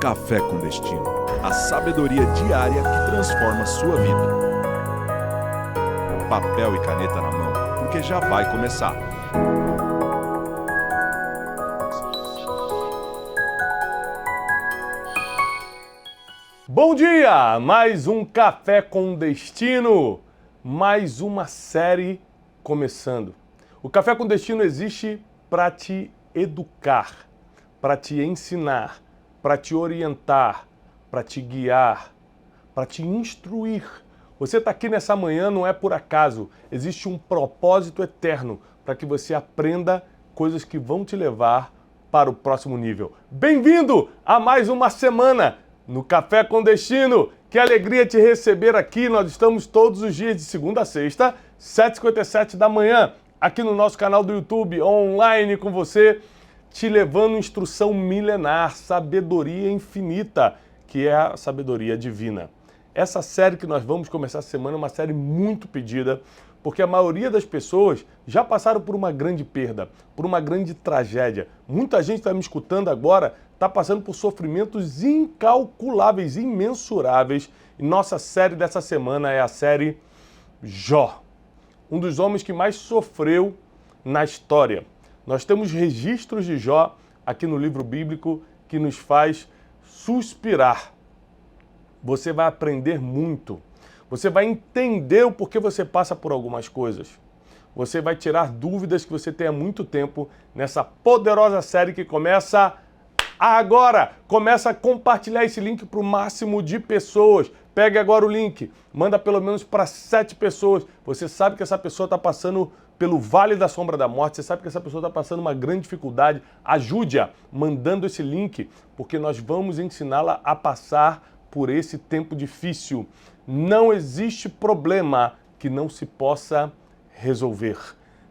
Café com Destino, a sabedoria diária que transforma sua vida. Papel e caneta na mão, porque já vai começar. Bom dia! Mais um Café com Destino, mais uma série começando. O Café com Destino existe para te educar, para te ensinar, para te orientar, para te guiar, para te instruir. Você está aqui nessa manhã não é por acaso, existe um propósito eterno para que você aprenda coisas que vão te levar para o próximo nível. Bem-vindo a mais uma semana no Café com Destino. Que alegria te receber aqui. Nós estamos todos os dias de segunda a sexta, 7h57 da manhã, aqui no nosso canal do YouTube, online com você, te levando instrução milenar, sabedoria infinita, que é a sabedoria divina. Essa série que nós vamos começar essa semana é uma série muito pedida, porque a maioria das pessoas já passaram por uma grande perda, por uma grande tragédia. Muita gente está me escutando agora, está passando por sofrimentos incalculáveis, imensuráveis. E nossa série dessa semana é a série Jó, um dos homens que mais sofreu na história. Nós temos registros de Jó aqui no livro bíblico que nos faz suspirar. Você vai aprender muito. Você vai entender o porquê você passa por algumas coisas. Você vai tirar dúvidas que você tem há muito tempo nessa poderosa série que começa agora. Começa a compartilhar esse link para o máximo de pessoas. Pegue agora o link, manda pelo menos para 7 pessoas. Você sabe que essa pessoa está passando pelo vale da sombra da morte, você sabe que essa pessoa está passando uma grande dificuldade. Ajude-a mandando esse link, porque nós vamos ensiná-la a passar por esse tempo difícil. Não existe problema que não se possa resolver.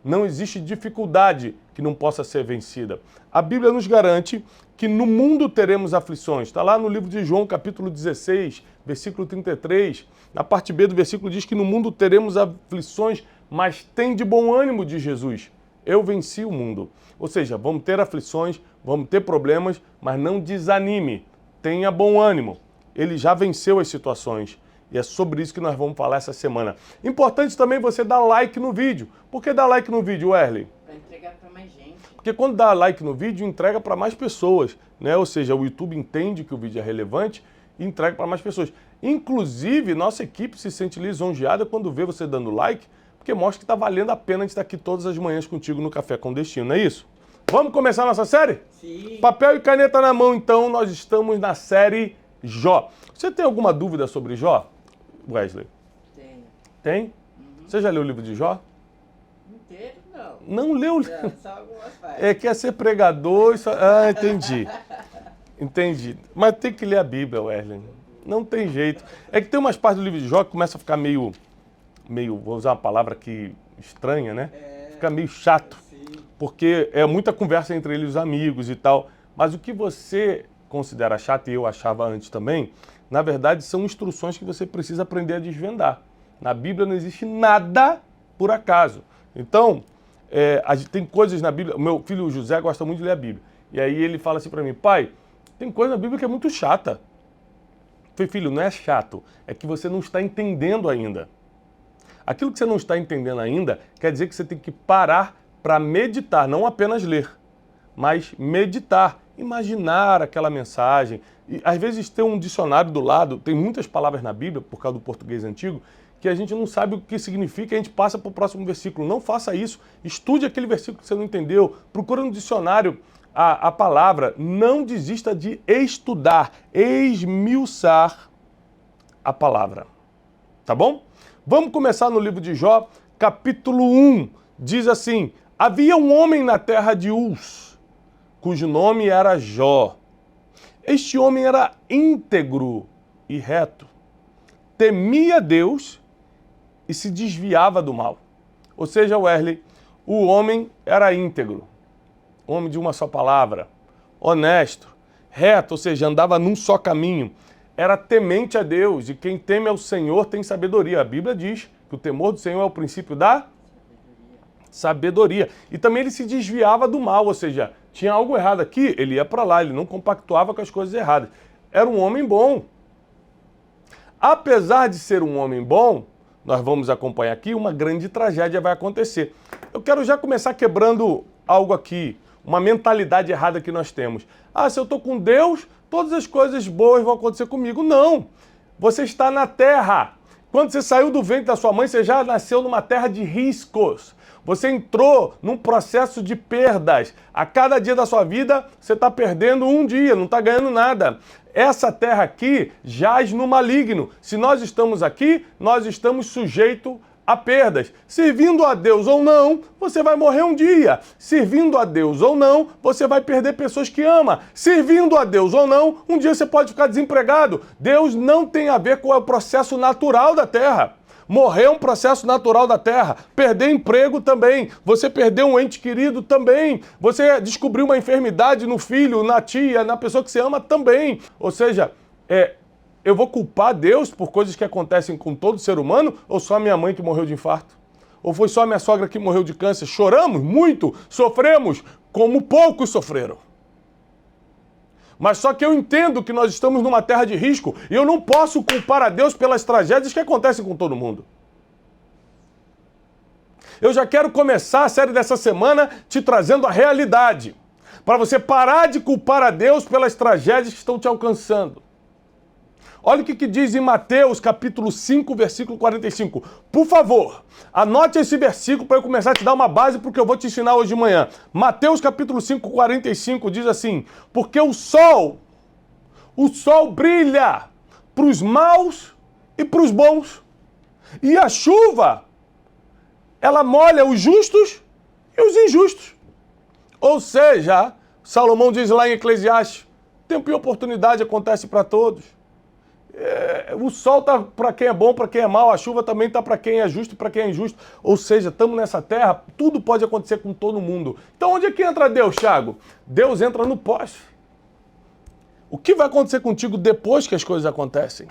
Não existe dificuldade que não possa ser vencida. A Bíblia nos garante que no mundo teremos aflições. Está lá no livro de João, capítulo 16, versículo 33. Na parte B do versículo diz que no mundo teremos aflições, mas tem de bom ânimo, diz Jesus. Eu venci o mundo. Ou seja, vamos ter aflições, vamos ter problemas, mas não desanime. Tenha bom ânimo. Ele já venceu as situações. E é sobre isso que nós vamos falar essa semana. Importante também você dar like no vídeo. Por que dar like no vídeo, Wesley? Para entregar para mais gente. Porque quando dá like no vídeo, entrega para mais pessoas, né? Ou seja, o YouTube entende que o vídeo é relevante e entrega para mais pessoas. Inclusive, nossa equipe se sente lisonjeada quando vê você dando like, porque mostra que está valendo a pena de estar aqui todas as manhãs contigo no Café com Destino, não é isso? Vamos começar a nossa série? Sim. Papel e caneta na mão, então, nós estamos na série Jó. Você tem alguma dúvida sobre Jó, Wesley? Tenho. Tem? Uhum. Você já leu o livro de Jó? Inteiro, não. Não leu? Não, só algumas partes. É, quer ser pregador e só... Ah, entendi. Entendi. Mas tem que ler a Bíblia, Wesley. Não tem jeito. É que tem umas partes do livro de Jó que começa a ficar meio, vou usar uma palavra aqui estranha, né? Fica meio chato. Sim. Porque é muita conversa entre eles, os amigos e tal. Mas o que você considera chato, e eu achava antes também, na verdade são instruções que você precisa aprender a desvendar. Na Bíblia não existe nada por acaso. Então, tem coisas na Bíblia... O meu filho José gosta muito de ler a Bíblia. E aí ele fala assim para mim, pai, tem coisa na Bíblia que é muito chata. Eu falei, filho, não é chato, é que você não está entendendo ainda. Aquilo que você não está entendendo ainda quer dizer que você tem que parar para meditar, não apenas ler, mas meditar, imaginar aquela mensagem. E às vezes tem um dicionário do lado, tem muitas palavras na Bíblia, por causa do português antigo, que a gente não sabe o que significa, a gente passa para o próximo versículo. Não faça isso. Estude aquele versículo que você não entendeu. Procura no dicionário a palavra. Não desista de estudar, esmiuçar a palavra. Tá bom? Vamos começar no livro de Jó, capítulo 1. Diz assim, havia um homem na terra de Uz, cujo nome era Jó. Este homem era íntegro e reto. Temia Deus e se desviava do mal. Ou seja, Wesley, o homem era íntegro, homem de uma só palavra, honesto, reto, ou seja, andava num só caminho, era temente a Deus, e quem teme ao Senhor tem sabedoria. A Bíblia diz que o temor do Senhor é o princípio da sabedoria. E também ele se desviava do mal, ou seja, tinha algo errado aqui, ele ia para lá, ele não compactuava com as coisas erradas. era um homem bom. Apesar de ser um homem bom, nós vamos acompanhar aqui, uma grande tragédia vai acontecer. Eu quero já começar quebrando algo aqui, uma mentalidade errada que nós temos. Ah, se eu estou com Deus, todas as coisas boas vão acontecer comigo. Não! Você está na terra. Quando você saiu do ventre da sua mãe, você já nasceu numa terra de riscos. Você entrou num processo de perdas. A cada dia da sua vida, você está perdendo um dia, não está ganhando nada. Essa terra aqui jaz no maligno. Se nós estamos aqui, nós estamos sujeitos a perdas. Servindo a Deus ou não, você vai morrer um dia. Servindo a Deus ou não, você vai perder pessoas que ama. Servindo a Deus ou não, um dia você pode ficar desempregado. Deus não tem a ver com o processo natural da terra. Morrer é um processo natural da terra. Perder emprego também. Você perder um ente querido também. Você descobrir uma enfermidade no filho, na tia, na pessoa que você ama também. Ou seja, eu vou culpar Deus por coisas que acontecem com todo ser humano ou só a minha mãe que morreu de infarto? Ou foi só a minha sogra que morreu de câncer? Choramos muito, sofremos como poucos sofreram. Mas só que eu entendo que nós estamos numa terra de risco e eu não posso culpar a Deus pelas tragédias que acontecem com todo mundo. Eu já quero começar a série dessa semana te trazendo a realidade, para você parar de culpar a Deus pelas tragédias que estão te alcançando. Olha o que diz em Mateus, capítulo 5, versículo 45. Por favor, anote esse versículo para eu começar a te dar uma base para o que eu vou te ensinar hoje de manhã. Mateus, capítulo 5, 45 diz assim: porque o sol brilha para os maus e para os bons. E a chuva, ela molha os justos e os injustos. Ou seja, Salomão diz lá em Eclesiastes, tempo e oportunidade acontece para todos. O sol está para quem é bom, para quem é mau, a chuva também está para quem é justo e para quem é injusto. Ou seja, estamos nessa terra, tudo pode acontecer com todo mundo. Então onde é que entra Deus, Thiago? Deus entra no pós. O que vai acontecer contigo depois que as coisas acontecem?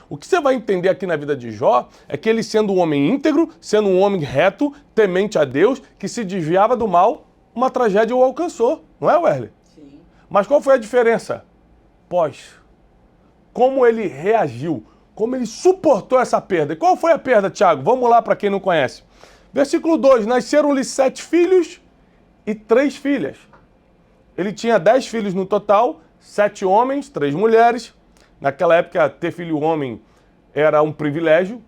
O que você vai entender aqui na vida de Jó é que ele, sendo um homem íntegro, sendo um homem reto, temente a Deus, que se desviava do mal, uma tragédia o alcançou. Não é, Wesley? Sim. Mas qual foi a diferença? Pós. Como ele reagiu, como ele suportou essa perda. E qual foi a perda, Tiago? Vamos lá para quem não conhece. Versículo 2, nasceram-lhe 7 filhos e 3 filhas. Ele tinha 10 filhos no total, 7 homens, 3 mulheres. Naquela época, ter filho homem era um privilégio,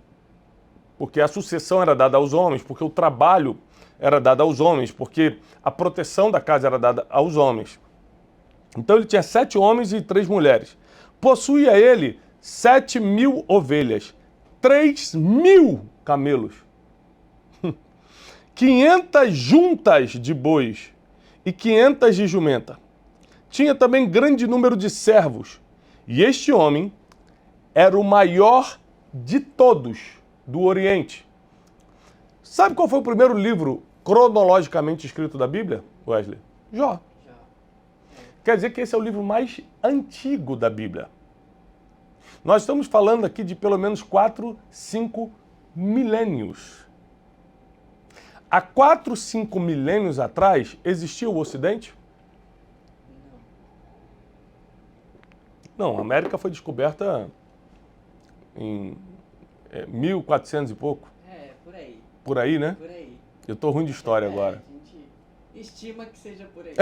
porque a sucessão era dada aos homens, porque o trabalho era dado aos homens, porque a proteção da casa era dada aos homens. Então ele tinha 7 homens e 3 mulheres. Possuía ele 7.000 ovelhas, 3.000 camelos, 500 juntas de bois e 500 de jumenta. Tinha também grande número de servos. E este homem era o maior de todos do Oriente. Sabe qual foi o primeiro livro cronologicamente escrito da Bíblia, Wesley? Jó. Quer dizer que esse é o livro mais antigo da Bíblia. Nós estamos falando aqui de pelo menos 4, 5 milênios. Há 4, 5 milênios atrás, existia o Ocidente? Não, a América foi descoberta em 1400 e pouco. Por aí. Por aí, né? Por aí. Eu tô ruim de história agora. A gente estima que seja por aí.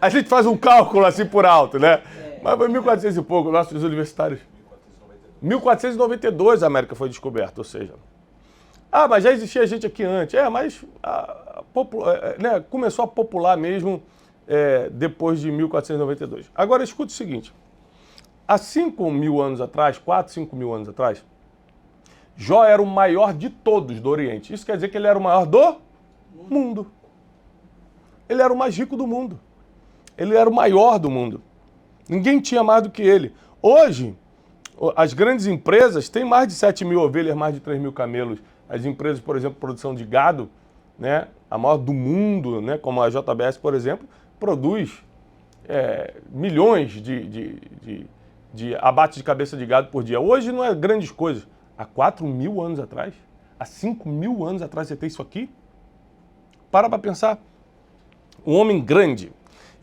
a gente faz um cálculo assim por alto, né? Mas foi 1400 e pouco, nossos universitários. 1492 a América foi descoberta, ou seja... Ah, mas já existia gente aqui antes. Mas começou a popular mesmo depois de 1492. Agora, escute o seguinte. Há 5 mil anos atrás, 4, 5 mil anos atrás, Jó era o maior de todos do Oriente. Isso quer dizer que ele era o maior do mundo. Ele era o mais rico do mundo. Ele era o maior do mundo. Ninguém tinha mais do que ele. Hoje, as grandes empresas têm mais de 7.000 ovelhas, mais de 3.000 camelos. As empresas, por exemplo, produção de gado, né, a maior do mundo, né, como a JBS, por exemplo, produz milhões de abates de cabeça de gado por dia. Hoje não é grandes coisas. Há 4.000 anos atrás, há 5.000 anos atrás você tem isso aqui? Para pensar. Um homem grande.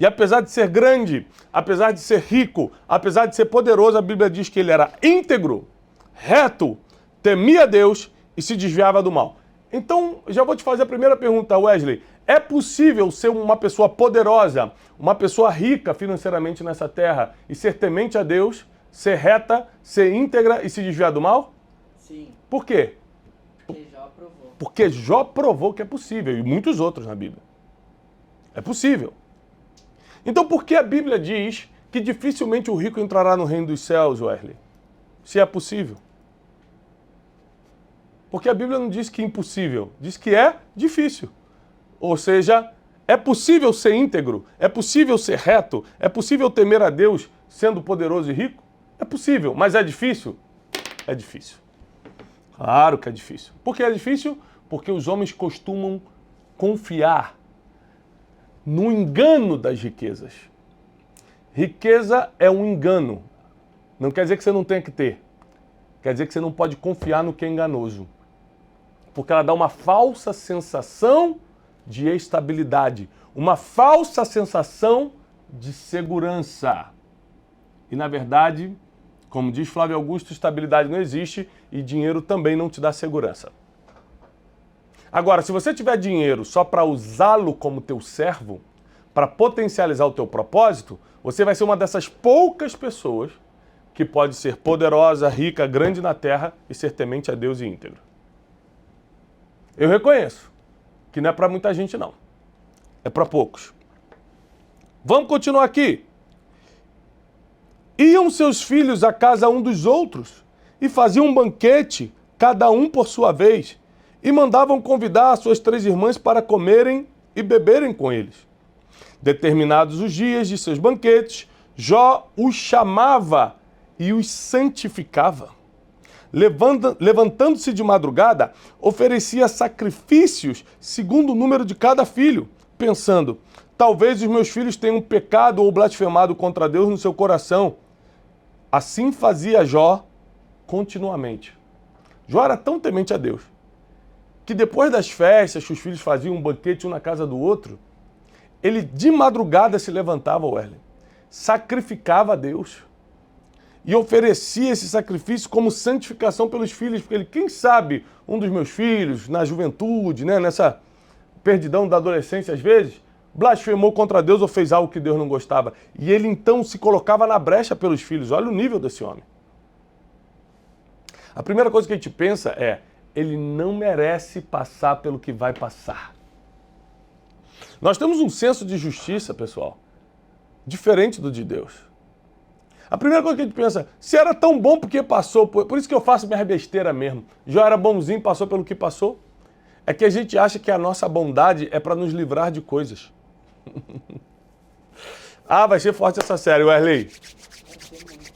E apesar de ser grande, apesar de ser rico, apesar de ser poderoso, a Bíblia diz que ele era íntegro, reto, temia Deus e se desviava do mal. Então, já vou te fazer a primeira pergunta, Wesley. É possível ser uma pessoa poderosa, uma pessoa rica financeiramente nessa terra e ser temente a Deus, ser reta, ser íntegra e se desviar do mal? Sim, Por quê? porque Jó aprovou. Porque Jó provou que é possível, e muitos outros na Bíblia. É possível. Então por que a Bíblia diz que dificilmente o rico entrará no reino dos céus, Wesley? Se é possível. Porque a Bíblia não diz que é impossível, diz que é difícil. Ou seja, é possível ser íntegro, é possível ser reto, é possível temer a Deus sendo poderoso e rico? É possível, mas é difícil? É difícil. Claro que é difícil. Por que é difícil? Porque os homens costumam confiar no engano das riquezas. Riqueza é um engano. Não quer dizer que você não tenha que ter. Quer dizer que você não pode confiar no que é enganoso. Porque ela dá uma falsa sensação de estabilidade, uma falsa sensação de segurança. E na verdade, como diz Flávio Augusto, estabilidade não existe e dinheiro também não te dá segurança. Agora, se você tiver dinheiro só para usá-lo como teu servo, para potencializar o teu propósito, você vai ser uma dessas poucas pessoas que pode ser poderosa, rica, grande na terra e ser temente a Deus e íntegro. Eu reconheço que não é para muita gente, não. É para poucos. Vamos continuar aqui. Iam seus filhos à casa um dos outros e faziam um banquete, cada um por sua vez, e mandavam convidar as suas 3 irmãs para comerem e beberem com eles. Determinados os dias de seus banquetes, Jó os chamava e os santificava. Levantando-se de madrugada, oferecia sacrifícios segundo o número de cada filho, pensando, talvez os meus filhos tenham pecado ou blasfemado contra Deus no seu coração. Assim fazia Jó continuamente. Jó era tão temente a Deus, que depois das festas que os filhos faziam um banquete um na casa do outro, ele de madrugada se levantava, Wesley, sacrificava a Deus e oferecia esse sacrifício como santificação pelos filhos, porque ele, quem sabe, um dos meus filhos, na juventude, né, nessa perdidão da adolescência às vezes, blasfemou contra Deus ou fez algo que Deus não gostava. E ele então se colocava na brecha pelos filhos. Olha o nível desse homem. A primeira coisa que a gente pensa é, ele não merece passar pelo que vai passar. Nós temos um senso de justiça, pessoal, diferente do de Deus. A primeira coisa que a gente pensa, se era tão bom, por que passou? Por isso que eu faço minha besteira mesmo. Já era bonzinho, passou pelo que passou. É que a gente acha que a nossa bondade é para nos livrar de coisas. Ah, vai ser forte essa série, Wesley.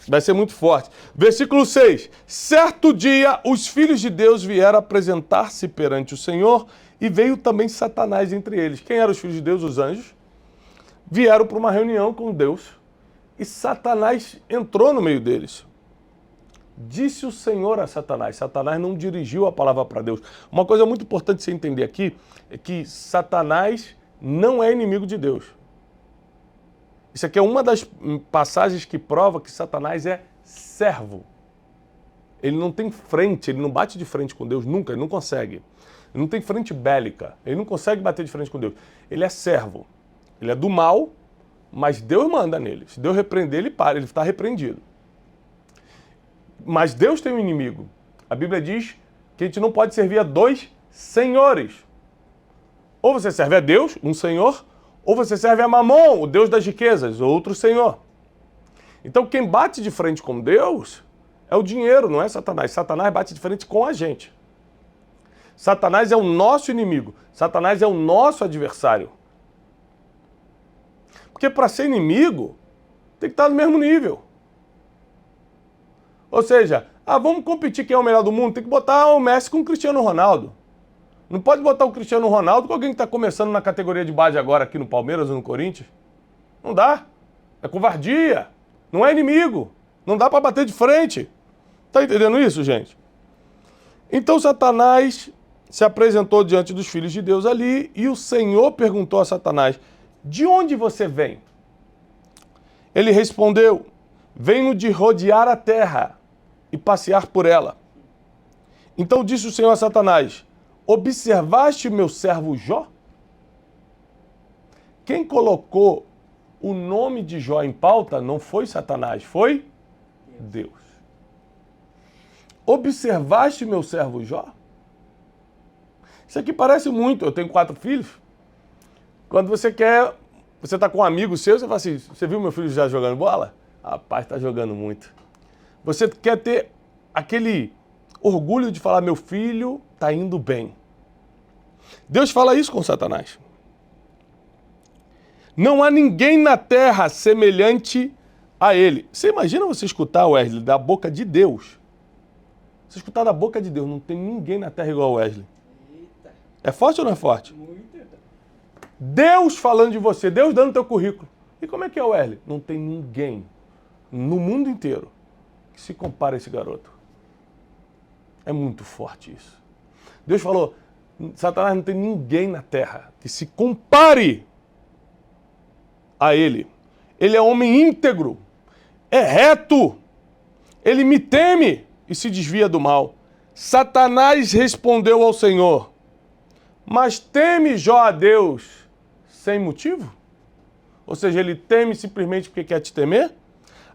Vai ser muito forte. Versículo 6. Certo dia, os filhos de Deus vieram apresentar-se perante o Senhor e veio também Satanás entre eles. Quem eram os filhos de Deus? Os anjos. Vieram para uma reunião com Deus e Satanás entrou no meio deles. Disse o Senhor a Satanás. Satanás não dirigiu a palavra para Deus. Uma coisa muito importante você entender aqui é que Satanás não é inimigo de Deus. Isso aqui é uma das passagens que prova que Satanás é servo. Ele não tem frente, ele não bate de frente com Deus nunca, ele não consegue. Ele não tem frente bélica, ele não consegue bater de frente com Deus. Ele é servo. Ele é do mal, mas Deus manda nele. Se Deus repreender, ele para, ele está repreendido. Mas Deus tem um inimigo. A Bíblia diz que a gente não pode servir a 2 senhores. Ou você serve a Deus, um senhor, ou você serve a Mamon, o Deus das riquezas, outro senhor. Então quem bate de frente com Deus é o dinheiro, não é Satanás. Satanás bate de frente com a gente. Satanás é o nosso inimigo. Satanás é o nosso adversário. Porque para ser inimigo, tem que estar no mesmo nível. Ou seja, vamos competir quem é o melhor do mundo, tem que botar o Messi com o Cristiano Ronaldo. Não pode botar o Cristiano Ronaldo com alguém que está começando na categoria de base agora aqui no Palmeiras ou no Corinthians. Não dá. É covardia. Não é inimigo. Não dá para bater de frente. Está entendendo isso, gente? Então Satanás se apresentou diante dos filhos de Deus ali e o Senhor perguntou a Satanás, de onde você vem? Ele respondeu: venho de rodear a terra e passear por ela. Então disse o Senhor a Satanás: observaste meu servo Jó? Quem colocou o nome de Jó em pauta não foi Satanás, foi Deus. Observaste meu servo Jó? Isso aqui parece muito. Eu tenho 4 filhos. Quando você está com um amigo seu, você fala assim: você viu meu filho já jogando bola? Rapaz, está jogando muito. Você quer ter aquele orgulho de falar: meu filho está indo bem. Deus fala isso com Satanás. Não há ninguém na terra semelhante a ele. Você imagina você escutar, Wesley, da boca de Deus? Você escutar da boca de Deus: não tem ninguém na terra igual a Wesley. Eita. É forte ou não é forte? Muito. Deus falando de você, Deus dando teu currículo. E como é que é, Wesley? Não tem ninguém no mundo inteiro que se compare a esse garoto. É muito forte isso. Deus falou: Satanás, não tem ninguém na terra que se compare a ele. Ele é homem íntegro, é reto, ele me teme e se desvia do mal. Satanás respondeu ao Senhor: mas teme Jó a Deus sem motivo? Ou seja, ele teme simplesmente porque quer te temer?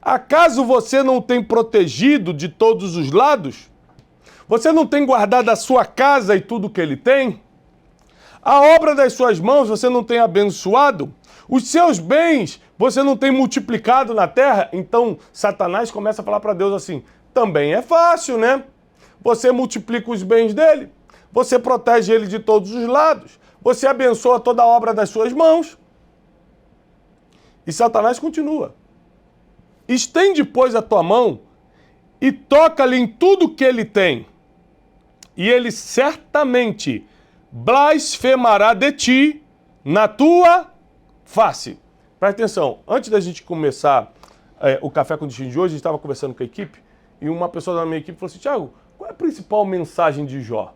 Acaso você não tem protegido de todos os lados? Você não tem guardado a sua casa e tudo que ele tem? A obra das suas mãos você não tem abençoado? Os seus bens você não tem multiplicado na terra? Então Satanás começa a falar para Deus assim: também é fácil, né? Você multiplica os bens dele, você protege ele de todos os lados, você abençoa toda a obra das suas mãos. E Satanás continua: estende, pois, a tua mão e toca-lhe em tudo que ele tem, e ele certamente blasfemará de ti na tua face. Presta atenção, antes da gente começar o Café com Destino de hoje, a gente estava conversando com a equipe, e uma pessoa da minha equipe falou assim: Thiago, qual é a principal mensagem de Jó?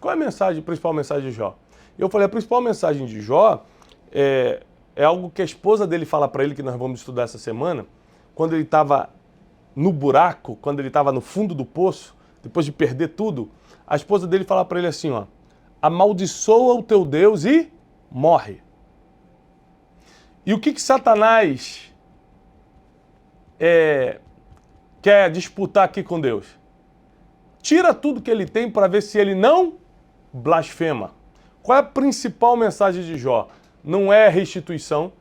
Qual é a principal mensagem de Jó? Eu falei: a principal mensagem de Jó é algo que a esposa dele fala para ele, que nós vamos estudar essa semana, quando ele estava no buraco, quando ele estava no fundo do poço, depois de perder tudo. A esposa dele fala para ele assim, ó: amaldiçoa o teu Deus e morre. E o que Satanás quer disputar aqui com Deus? Tira tudo que ele tem para ver se ele não blasfema. Qual é a principal mensagem de Jó? Não é restituição,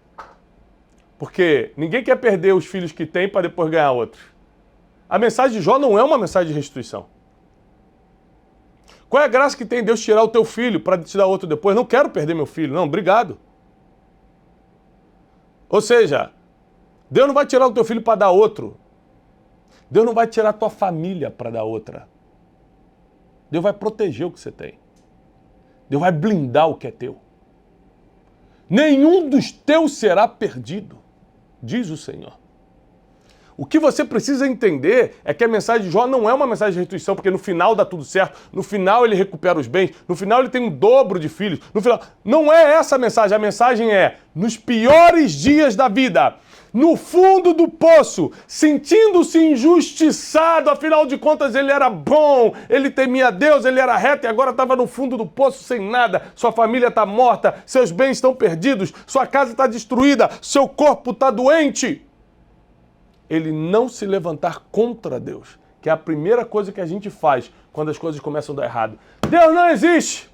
porque ninguém quer perder os filhos que tem para depois ganhar outros. A mensagem de Jó não é uma mensagem de restituição. Qual é a graça que tem Deus tirar o teu filho para te dar outro depois? Não quero perder meu filho, não, obrigado. Ou seja, Deus não vai tirar o teu filho para dar outro. Deus não vai tirar a tua família para dar outra. Deus vai proteger o que você tem. Deus vai blindar o que é teu. Nenhum dos teus será perdido, diz o Senhor. O que você precisa entender é que a mensagem de Jó não é uma mensagem de restituição, porque no final dá tudo certo, no final ele recupera os bens, no final ele tem um dobro de filhos, no final... Não é essa a mensagem é: nos piores dias da vida, no fundo do poço, sentindo-se injustiçado, afinal de contas ele era bom, ele temia Deus, ele era reto e agora estava no fundo do poço sem nada, sua família está morta, seus bens estão perdidos, sua casa está destruída, seu corpo está doente. Ele não se levantar contra Deus, que é a primeira coisa que a gente faz quando as coisas começam a dar errado. Deus não existe!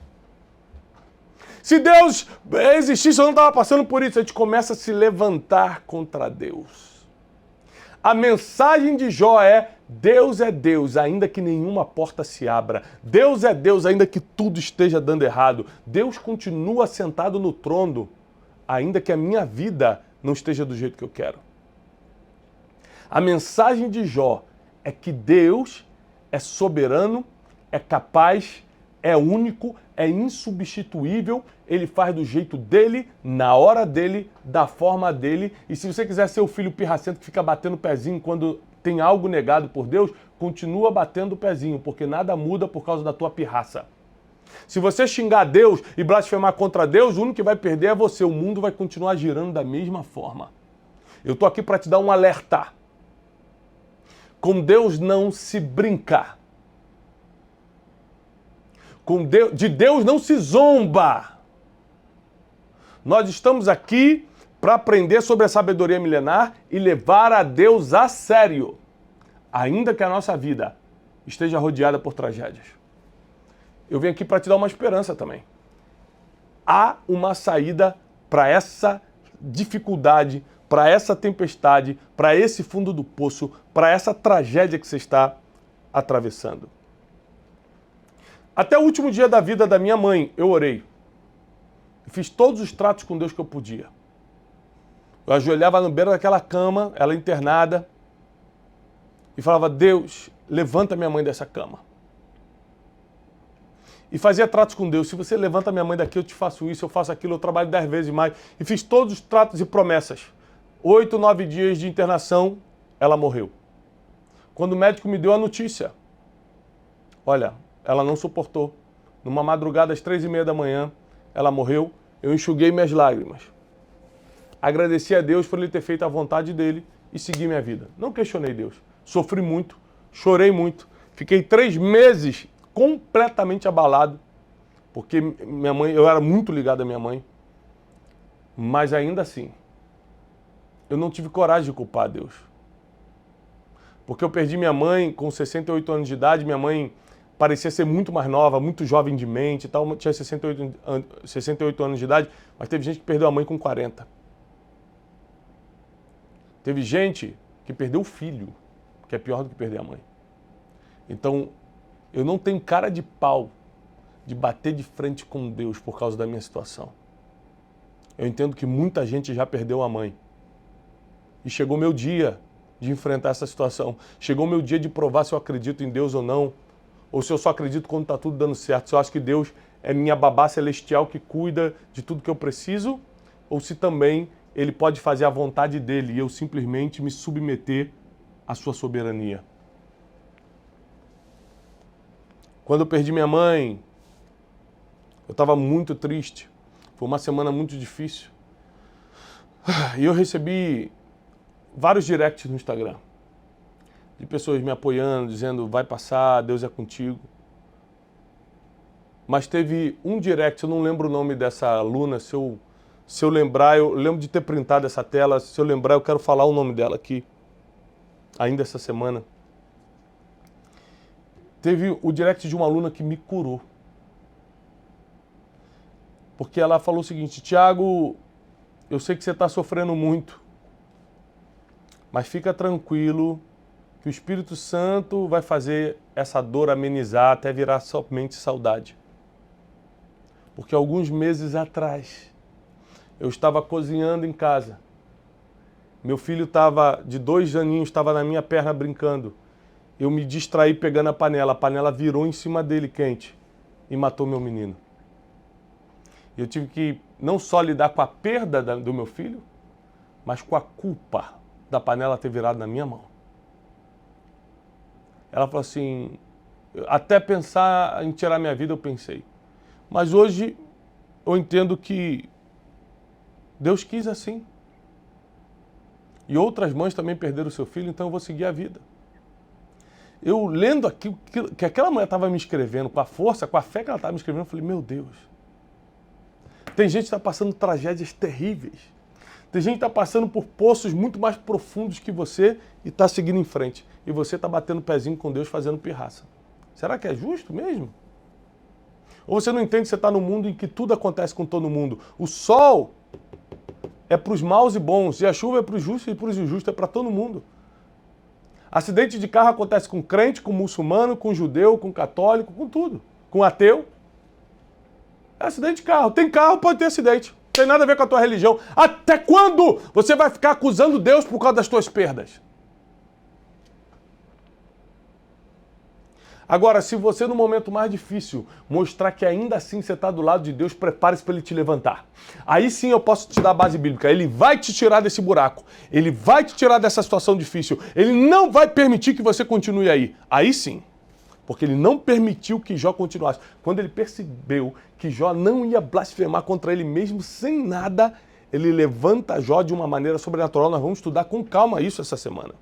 Se Deus existisse, eu não estava passando por isso. A gente começa a se levantar contra Deus. A mensagem de Jó é: Deus é Deus, ainda que nenhuma porta se abra. Deus é Deus, ainda que tudo esteja dando errado. Deus continua sentado no trono, ainda que a minha vida não esteja do jeito que eu quero. A mensagem de Jó é que Deus é soberano, é capaz, é único, é insubstituível, ele faz do jeito dele, na hora dele, da forma dele. E se você quiser ser o filho pirracento que fica batendo o pezinho quando tem algo negado por Deus, continua batendo o pezinho, porque nada muda por causa da tua pirraça. Se você xingar Deus e blasfemar contra Deus, o único que vai perder é você, o mundo vai continuar girando da mesma forma. Eu estou aqui para te dar um alerta. Com Deus não se brinca. De Deus não se zomba. Nós estamos aqui para aprender sobre a sabedoria milenar e levar a Deus a sério, ainda que a nossa vida esteja rodeada por tragédias. Eu vim aqui para te dar uma esperança também. Há uma saída para essa dificuldade, para essa tempestade, para esse fundo do poço, para essa tragédia que você está atravessando. Até o último dia da vida da minha mãe, eu orei. Fiz todos os tratos com Deus que eu podia. Eu ajoelhava no beiro daquela cama, ela internada, e falava, Deus, levanta minha mãe dessa cama. E fazia tratos com Deus. Se você levanta minha mãe daqui, eu te faço isso, eu faço aquilo, eu trabalho 10 vezes mais. E fiz todos os tratos e promessas. 8, 9 dias de internação, ela morreu. Quando o médico me deu a notícia, olha, ela não suportou. Numa madrugada às 3h30 da manhã, ela morreu. Eu enxuguei minhas lágrimas. Agradeci a Deus por Ele ter feito a vontade dEle e segui minha vida. Não questionei Deus. Sofri muito, chorei muito. Fiquei 3 meses completamente abalado, porque minha mãe, eu era muito ligado à minha mãe. Mas ainda assim, eu não tive coragem de culpar Deus. Porque eu perdi minha mãe com 68 anos de idade, minha mãe parecia ser muito mais nova, muito jovem de mente e tal, tinha 68 anos de idade, mas teve gente que perdeu a mãe com 40. Teve gente que perdeu o filho, que é pior do que perder a mãe. Então, eu não tenho cara de pau de bater de frente com Deus por causa da minha situação. Eu entendo que muita gente já perdeu a mãe. E chegou o meu dia de enfrentar essa situação. Chegou o meu dia de provar se eu acredito em Deus ou não. Ou se eu só acredito quando está tudo dando certo. Se eu acho que Deus é minha babá celestial que cuida de tudo que eu preciso. Ou se também Ele pode fazer a vontade dEle e eu simplesmente me submeter à sua soberania. Quando eu perdi minha mãe, eu estava muito triste. Foi uma semana muito difícil. E eu recebi vários directs no Instagram. De pessoas me apoiando, dizendo, vai passar, Deus é contigo. Mas teve um direct, eu não lembro o nome dessa aluna, se eu lembrar, eu lembro de ter printado essa tela, se eu lembrar eu quero falar o nome dela aqui, ainda essa semana. Teve o direct de uma aluna que me curou. Porque ela falou o seguinte, Tiago, eu sei que você está sofrendo muito, mas fica tranquilo que o Espírito Santo vai fazer essa dor amenizar até virar somente saudade. Porque alguns meses atrás, eu estava cozinhando em casa. Meu filho estava de 2 aninhos, estava na minha perna brincando. Eu me distraí pegando a panela virou em cima dele quente e matou meu menino. Eu tive que não só lidar com a perda do meu filho, mas com a culpa da panela ter virado na minha mão. Ela falou assim, até pensar em tirar minha vida eu pensei. Mas hoje eu entendo que Deus quis assim. E outras mães também perderam o seu filho, então eu vou seguir a vida. Eu lendo aqui que aquela mulher estava me escrevendo, com a força, com a fé que ela estava me escrevendo, eu falei, meu Deus. Tem gente que está passando tragédias terríveis. Tem gente que está passando por poços muito mais profundos que você e está seguindo em frente. E você está batendo o pezinho com Deus, fazendo pirraça. Será que é justo mesmo? Ou você não entende que você está num mundo em que tudo acontece com todo mundo? O sol é para os maus e bons, e a chuva é para os justos e para os injustos, é para todo mundo. Acidente de carro acontece com crente, com muçulmano, com judeu, com católico, com tudo. Com ateu. É acidente de carro. Tem carro, pode ter acidente. Não tem nada a ver com a tua religião. Até quando você vai ficar acusando Deus por causa das tuas perdas? Agora, se você no momento mais difícil mostrar que ainda assim você está do lado de Deus, prepare-se para Ele te levantar. Aí sim eu posso te dar a base bíblica. Ele vai te tirar desse buraco. Ele vai te tirar dessa situação difícil. Ele não vai permitir que você continue aí. Aí sim. Porque ele não permitiu que Jó continuasse. Quando ele percebeu que Jó não ia blasfemar contra ele mesmo sem nada, ele levanta Jó de uma maneira sobrenatural. Nós vamos estudar com calma isso essa semana.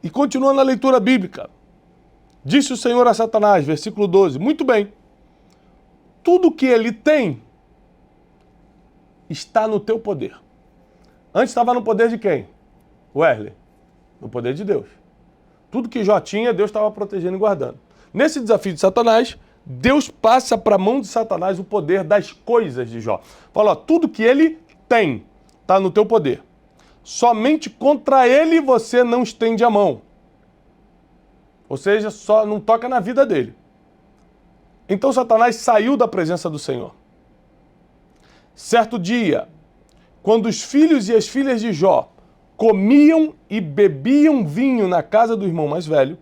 E continuando a leitura bíblica. Disse o Senhor a Satanás, versículo 12, muito bem, tudo que ele tem está no teu poder. Antes estava no poder de quem? Wesley. No poder de Deus. Tudo que Jó tinha, Deus estava protegendo e guardando. Nesse desafio de Satanás, Deus passa para a mão de Satanás o poder das coisas de Jó. Fala, ó, tudo que ele tem está no teu poder. Somente contra ele você não estende a mão. Ou seja, só não toca na vida dele. Então Satanás saiu da presença do Senhor. Certo dia, quando os filhos e as filhas de Jó comiam e bebiam vinho na casa do irmão mais velho,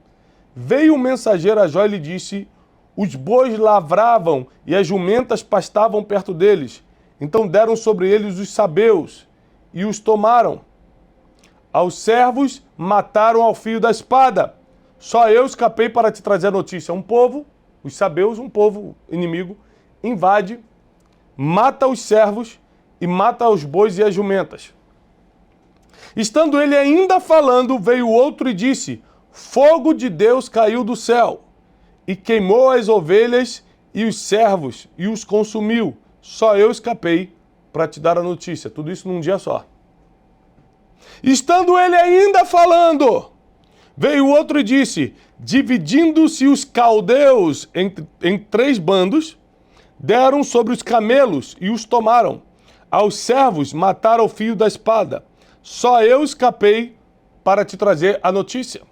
veio um mensageiro a Jó e lhe disse, os bois lavravam e as jumentas pastavam perto deles. Então deram sobre eles os sabeus e os tomaram. Aos servos mataram ao fio da espada. Só eu escapei para te trazer a notícia. Um povo, os sabeus, um povo inimigo, invade, mata os servos e mata os bois e as jumentas. Estando ele ainda falando, veio outro e disse, fogo de Deus caiu do céu e queimou as ovelhas e os servos e os consumiu. Só eu escapei para te dar a notícia. Tudo isso num dia só. Estando ele ainda falando, veio outro e disse, dividindo-se os caldeus em 3 bandos, deram sobre os camelos e os tomaram. Aos servos mataram o fio da espada. Só eu escapei para te trazer a notícia.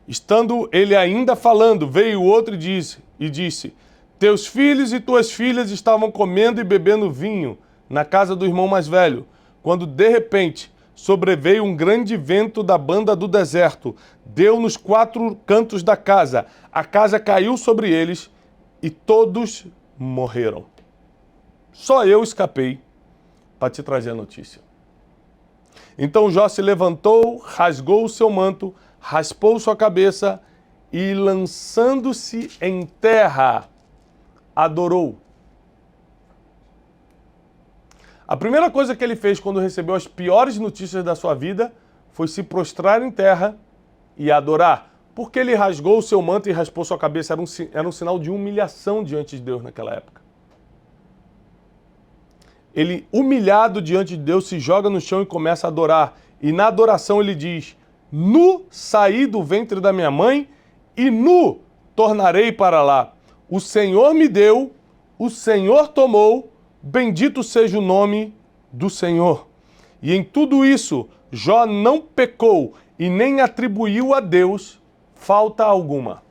Estando ele ainda falando, veio outro e disse, teus filhos e tuas filhas estavam comendo e bebendo vinho na casa do irmão mais velho, quando de repente sobreveio um grande vento da banda do deserto, deu nos 4 cantos da casa, a casa caiu sobre eles e todos morreram. Só eu escapei para te trazer a notícia. Então Jó se levantou, rasgou o seu manto, raspou sua cabeça e, lançando-se em terra, adorou. A primeira coisa que ele fez quando recebeu as piores notícias da sua vida foi se prostrar em terra e adorar. Porque ele rasgou o seu manto e raspou sua cabeça, era um sinal de humilhação diante de Deus naquela época. Ele, humilhado diante de Deus, se joga no chão e começa a adorar. E na adoração ele diz, nu saí do ventre da minha mãe e nu tornarei para lá. O Senhor me deu, o Senhor tomou, bendito seja o nome do Senhor. E em tudo isso, Jó não pecou e nem atribuiu a Deus falta alguma.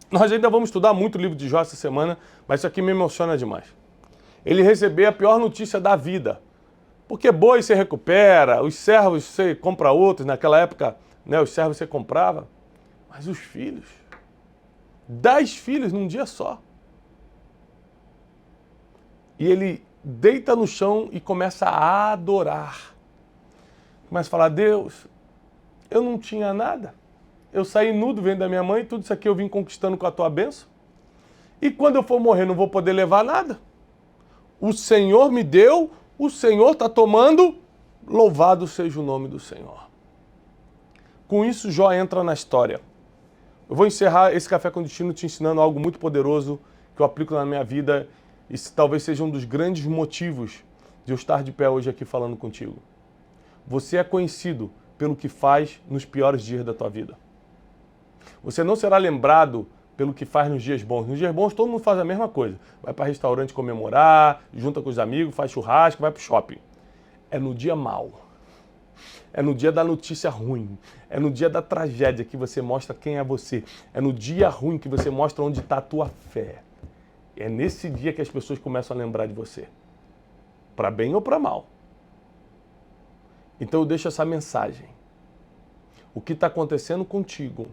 Nós ainda vamos estudar muito o livro de Jó essa semana, mas isso aqui me emociona demais. Ele recebeu a pior notícia da vida. Porque boi você recupera, os servos você compra outros, naquela época, né, os servos você comprava, mas os filhos, 10 filhos num dia só. E ele deita no chão e começa a adorar. Começa a falar, Deus, eu não tinha nada. Eu saí nu do ventre da minha mãe, tudo isso aqui eu vim conquistando com a tua bênção. E quando eu for morrer não vou poder levar nada. O Senhor me deu, o Senhor está tomando, louvado seja o nome do Senhor. Com isso, Jó entra na história. Eu vou encerrar esse Café com Destino te ensinando algo muito poderoso que eu aplico na minha vida e talvez seja um dos grandes motivos de eu estar de pé hoje aqui falando contigo. Você é conhecido pelo que faz nos piores dias da tua vida. Você não será lembrado pelo que faz nos dias bons. Nos dias bons todo mundo faz a mesma coisa. Vai para restaurante comemorar, junta com os amigos, faz churrasco, vai para o shopping. É no dia mau. É no dia da notícia ruim. É no dia da tragédia que você mostra quem é você. É no dia ruim que você mostra onde está a tua fé. É nesse dia que as pessoas começam a lembrar de você. Para bem ou para mal. Então eu deixo essa mensagem. O que está acontecendo contigo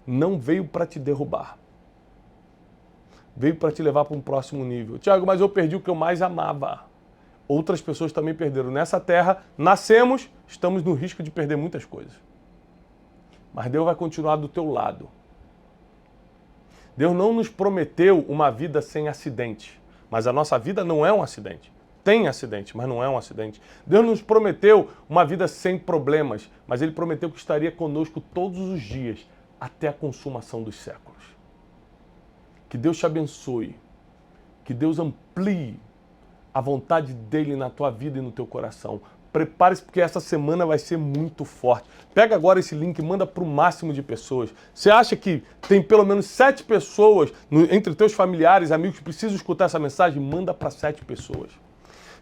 não veio para te derrubar. Veio para te levar para um próximo nível. Tiago, mas eu perdi o que eu mais amava. Outras pessoas também perderam. Nessa terra, nascemos, estamos no risco de perder muitas coisas. Mas Deus vai continuar do teu lado. Deus não nos prometeu uma vida sem acidente, mas a nossa vida não é um acidente. Tem acidente, mas não é um acidente. Deus nos prometeu uma vida sem problemas, mas Ele prometeu que estaria conosco todos os dias, até a consumação dos séculos. Que Deus te abençoe, que Deus amplie a vontade dEle na tua vida e no teu coração. Prepare-se porque essa semana vai ser muito forte. Pega agora esse link e manda para o máximo de pessoas. Você acha que tem pelo menos 7 pessoas entre teus familiares, amigos que precisam escutar essa mensagem? Manda para 7 pessoas.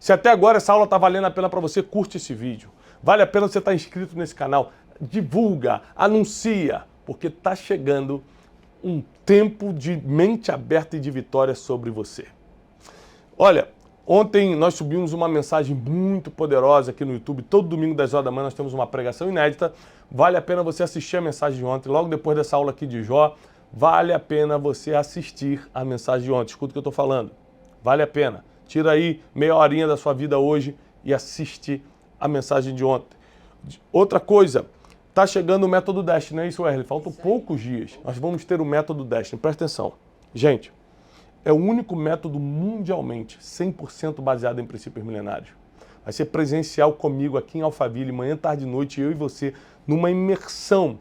Se até agora essa aula está valendo a pena para você, curte esse vídeo. Vale a pena você estar inscrito nesse canal. Divulga, anuncia, porque está chegando um tempo de mente aberta e de vitória sobre você. Olha, ontem nós subimos uma mensagem muito poderosa aqui no YouTube. Todo domingo, 10 horas da manhã, nós temos uma pregação inédita. Vale a pena você assistir a mensagem de ontem, logo depois dessa aula aqui de Jó. Vale a pena você assistir a mensagem de ontem. Escuta o que eu estou falando. Vale a pena. Tira aí meia horinha da sua vida hoje e assiste a mensagem de ontem. Outra coisa, está chegando o método Destiny, não é isso, Wesley? Faltam poucos dias. Nós vamos ter o método Destiny. Presta atenção. Gente, é o único método mundialmente 100% baseado em princípios milenários. Vai ser presencial comigo aqui em Alphaville, manhã, tarde e noite, eu e você, numa imersão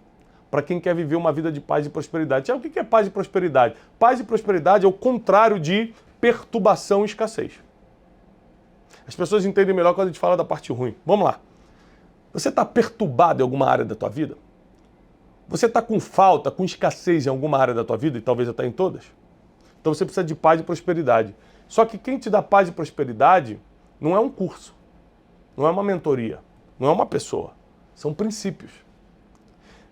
para quem quer viver uma vida de paz e prosperidade. O que é paz e prosperidade? Paz e prosperidade é o contrário de perturbação e escassez. As pessoas entendem melhor quando a gente fala da parte ruim. Vamos lá. Você está perturbado em alguma área da tua vida? Você está com falta, com escassez em alguma área da tua vida e talvez até em todas? Então você precisa de paz e prosperidade. Só que quem te dá paz e prosperidade não é um curso, não é uma mentoria, não é uma pessoa. São princípios.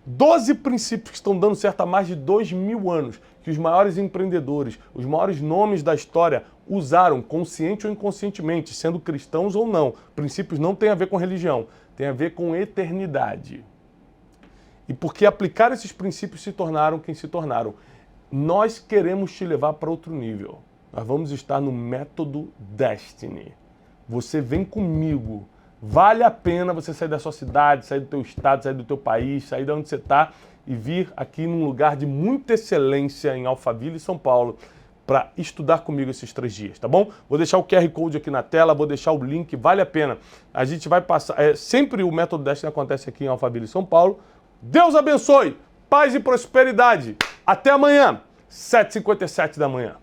12 princípios que estão dando certo há mais de 2000 anos, que os maiores empreendedores, os maiores nomes da história usaram, consciente ou inconscientemente, sendo cristãos ou não. Princípios não têm a ver com religião, tem a ver com eternidade. E porque aplicar esses princípios se tornaram quem se tornaram. Nós queremos te levar para outro nível. Nós vamos estar no método Destiny. Você vem comigo. Vale a pena você sair da sua cidade, sair do teu estado, sair do teu país, sair de onde você está e vir aqui num lugar de muita excelência em Alphaville, São Paulo, para estudar comigo esses 3 dias, tá bom? Vou deixar o QR Code aqui na tela, vou deixar o link, vale a pena. A gente vai passar... sempre o método Destiny acontece aqui em Alphaville, São Paulo. Deus abençoe, paz e prosperidade. Até amanhã, 7h57 da manhã.